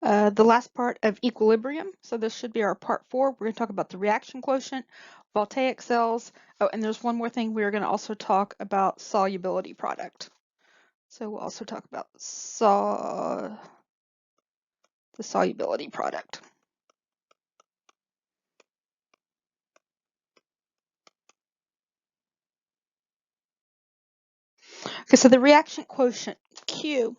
The last part of equilibrium. So this should be our part 4. We're going to talk about the reaction quotient, voltaic cells. Oh, and there's one more thing. We're going to also talk about solubility product. So we'll also talk about the solubility product. Okay, so the reaction quotient, Q,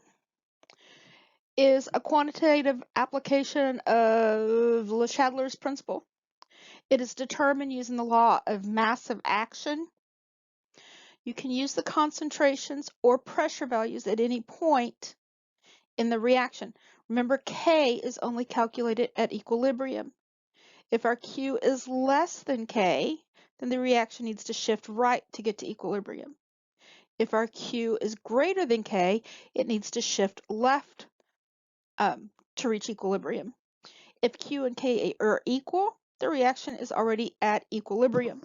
is a quantitative application of Le Chatelain's principle. It is determined using the law of massive action. You can use the concentrations or pressure values at any point in the reaction. Remember, K is only calculated at equilibrium. If our Q is less than K, then the reaction needs to shift right to get to equilibrium. If our Q is greater than K, it needs to shift left to reach equilibrium. If Q and K are equal, the reaction is already at equilibrium.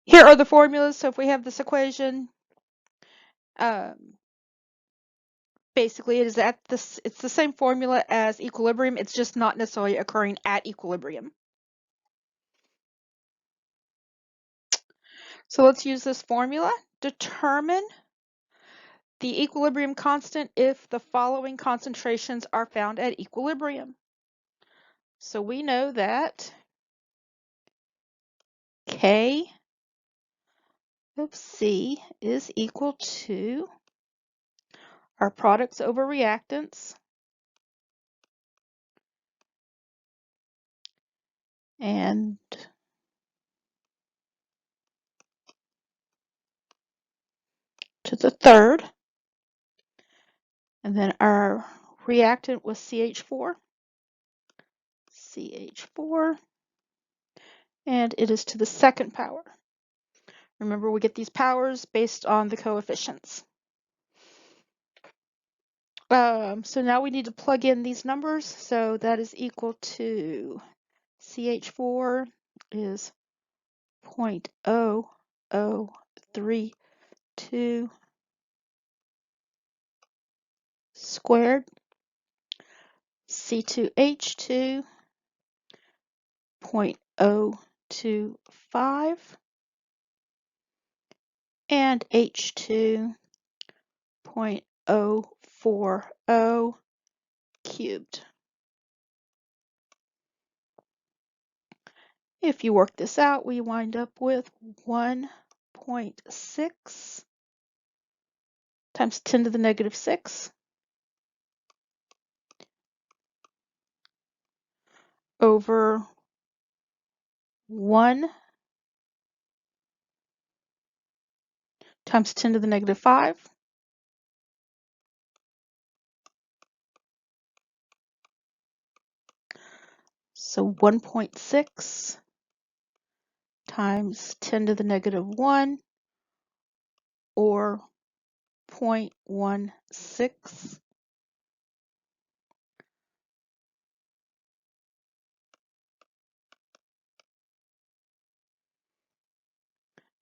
Here are the formulas. So if we have this equation, basically it's the same formula as equilibrium. It's just not necessarily occurring at equilibrium. So let's use this formula. Determine the equilibrium constant if the following concentrations are found at equilibrium. So we know that K of C is equal to our products over reactants and to the third. And then our reactant was CH4. CH4. And it is to the second power. Remember, we get these powers based on the coefficients. So now we need to plug in these numbers. So that is equal to CH4 is 0.0032 squared. C2H2 0.025 and H2 0.040 cubed. If you work this out, we wind up with 1.6 times 10 to the negative 6 over 1 times 10 to the negative 5. So 1.6 times 10 to the negative 1, or 0.16.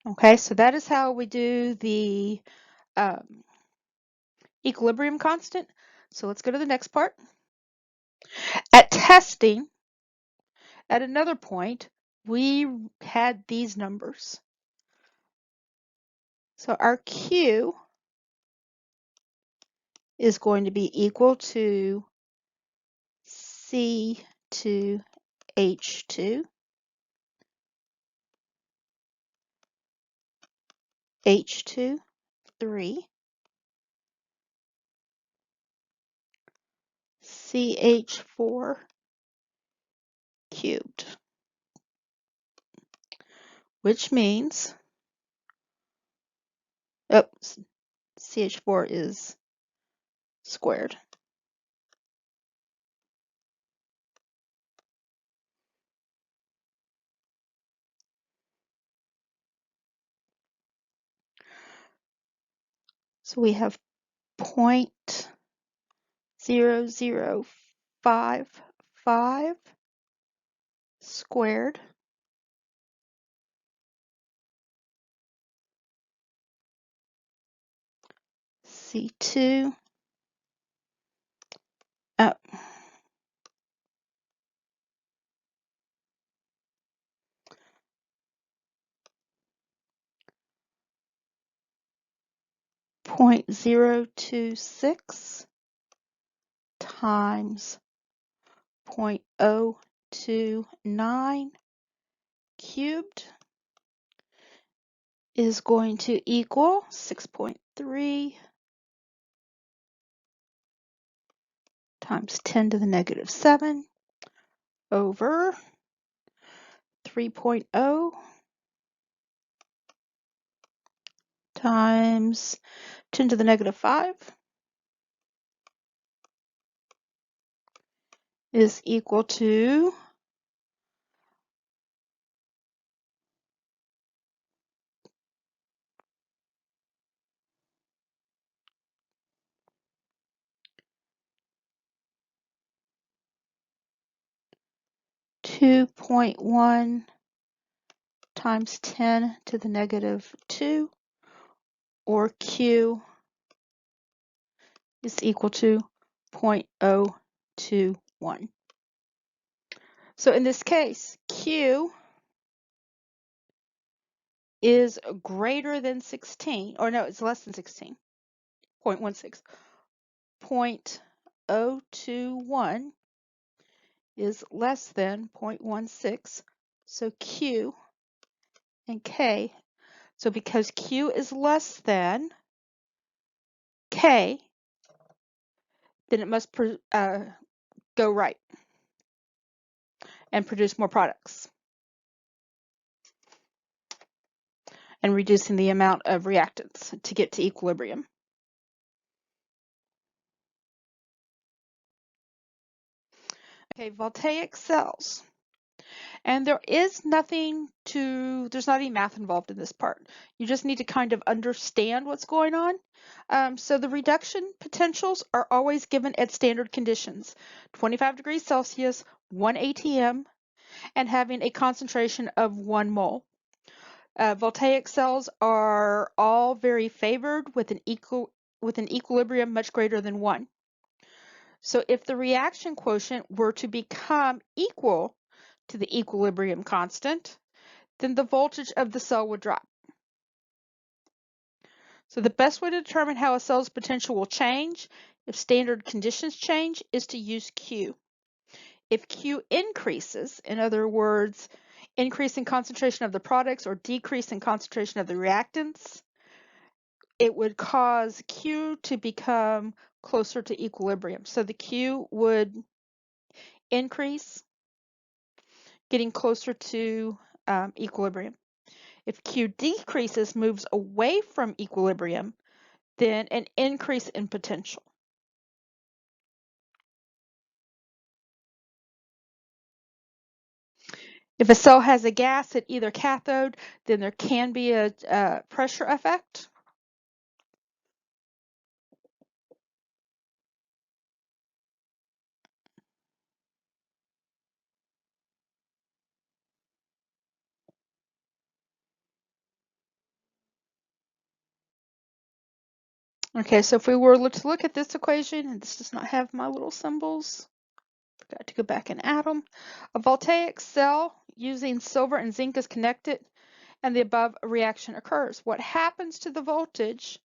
Okay, so that is how we do the equilibrium constant. So let's go to the next part. At testing, at another point, we had these numbers. So our Q is going to be equal to C2H2 H2 3 CH4 cubed, which means, CH4 is squared. So we have 0.0055 squared C2 0.026 times 0.029 cubed is going to equal 6.3 times 10 to the negative 7 over 3.0 times 10 to the negative 5 is equal to 2.1 times 10 to the negative 2, or Q is equal to 0.021. So in this case, Q is greater than 16, or no, it's less than 16, 0.16. 0.021 is less than 0.16, so Q and K. So because Q is less than K, then it must go right and produce more products, and reducing the amount of reactants to get to equilibrium. Okay, voltaic cells. And there's not any math involved in this part. You just need to kind of understand what's going on. So the reduction potentials are always given at standard conditions, 25 degrees Celsius, 1 atm, and having a concentration of 1 mole. Voltaic cells are all very favored with an equilibrium much greater than 1. So if the reaction quotient were to become equal to the equilibrium constant, then the voltage of the cell would drop. So the best way to determine how a cell's potential will change if standard conditions change is to use Q. If Q increases, in other words, increase in concentration of the products or decrease in concentration of the reactants, it would cause Q to become closer to equilibrium. So the Q would increase, getting closer to equilibrium. If Q decreases, moves away from equilibrium, then an increase in potential. If a cell has a gas at either cathode, then there can be a pressure effect. Okay, so if we were to look at this equation, and this does not have my little symbols, forgot to go back and add them. A voltaic cell using silver and zinc is connected, and the above reaction occurs. What happens to the voltage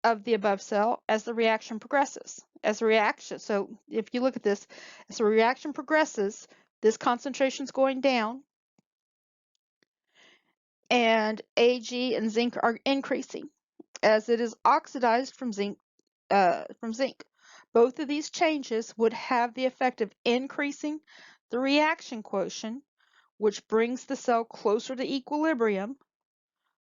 of the above cell as the reaction progresses? So if you look at this, as the reaction progresses, this concentration is going down, and Ag and zinc are increasing as it is oxidized from zinc. Both of these changes would have the effect of increasing the reaction quotient, which brings the cell closer to equilibrium,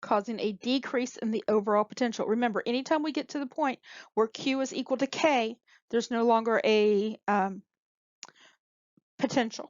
causing a decrease in the overall potential. Remember, anytime we get to the point where Q is equal to K, there's no longer a potential.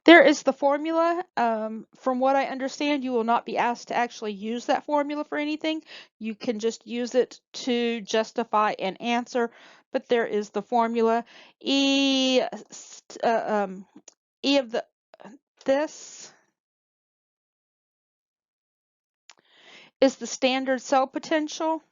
There is the formula. From what I understand, you will not be asked to actually use that formula for anything. You can just use it to justify an answer, but there is the formula. E of this is the standard cell potential.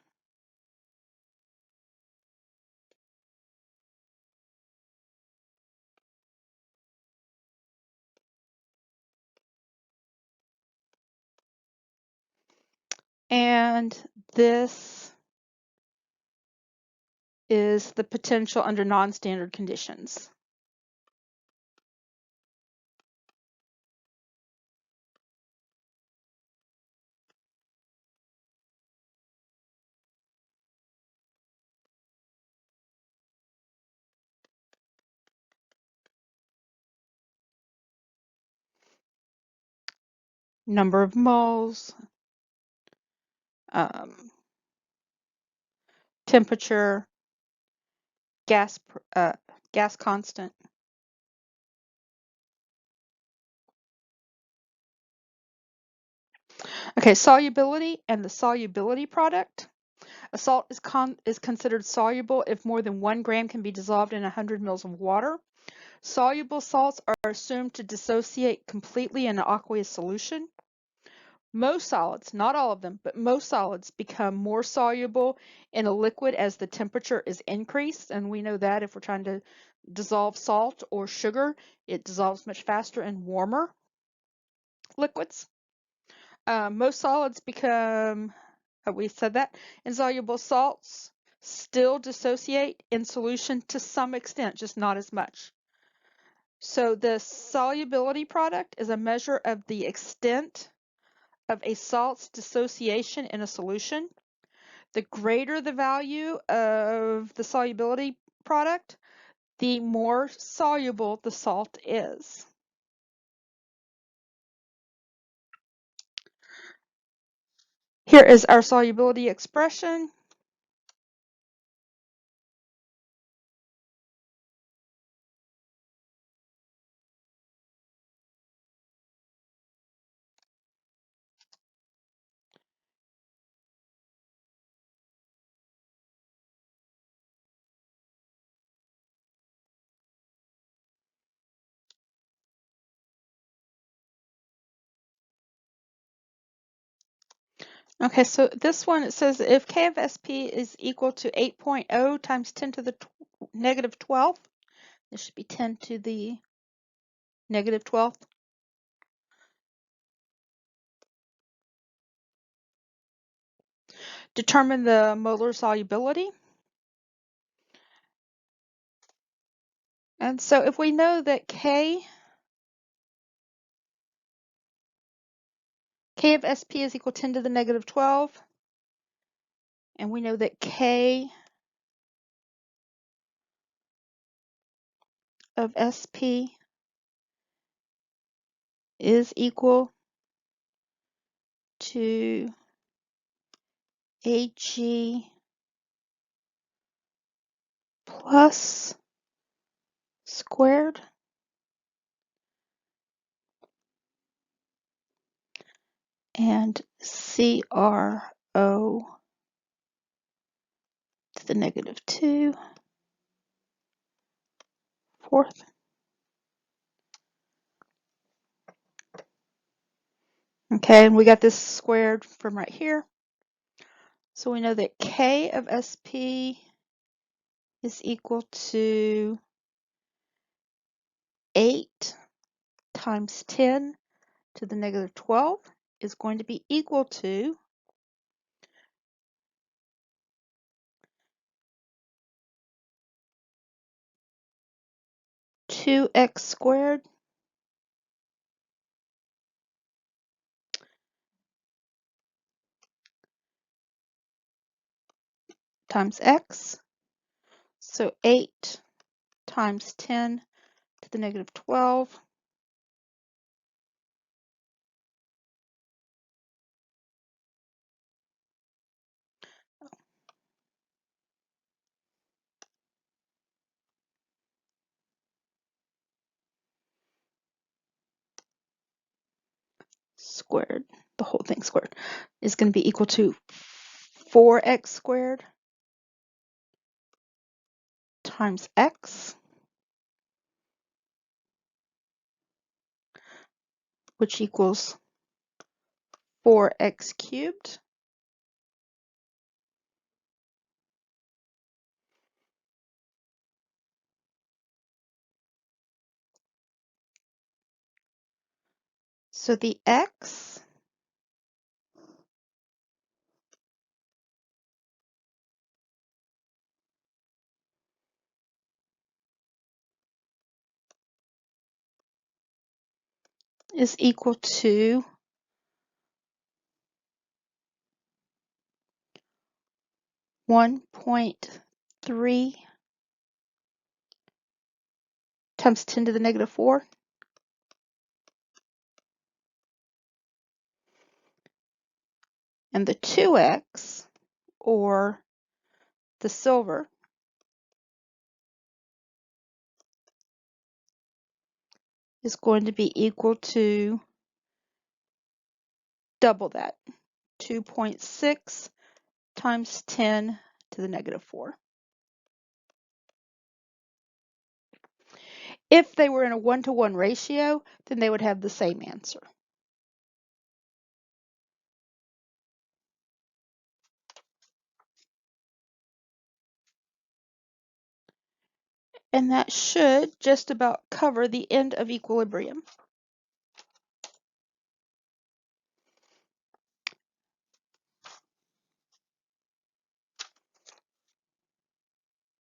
And this is the potential under non-standard conditions. Number of moles, temperature, gas gas constant. Okay, solubility and the solubility product. A salt is considered soluble if more than 1 gram can be dissolved in 100 mils of water. Soluble salts are assumed to dissociate completely in an aqueous solution. Most solids, not all of them, but most solids become more soluble in a liquid as the temperature is increased. And we know that if we're trying to dissolve salt or sugar, it dissolves much faster in warmer liquids. Most solids become, we said that, insoluble salts still dissociate in solution to some extent, just not as much. So the solubility product is a measure of the extent of a salt's dissociation in a solution. The greater the value of the solubility product, the more soluble the salt is. Here is our solubility expression. Okay, so this one, it says if K of SP is equal to 8.0 times 10 to the negative 12th, this should be 10 to the negative 12th. Determine the molar solubility. And so if we know that K of SP is equal to 10 to the negative 12, and we know that K of SP is equal to AG plus squared, and CRO to the negative 2 fourth. Okay, and we got this squared from right here. So we know that K of SP is equal to 8 times 10 to the negative 12 is going to be equal to 2x squared times x. So 8 times 10 to the negative 12 squared, the whole thing squared, is going to be equal to 4x squared times x, which equals 4x cubed. So the x is equal to 1.3 times 10 to the negative 4. And the 2x, or the silver, is going to be equal to double that, 2.6 times 10 to the negative 4. If they were in a 1-to-1 ratio, then they would have the same answer. And that should just about cover the end of equilibrium.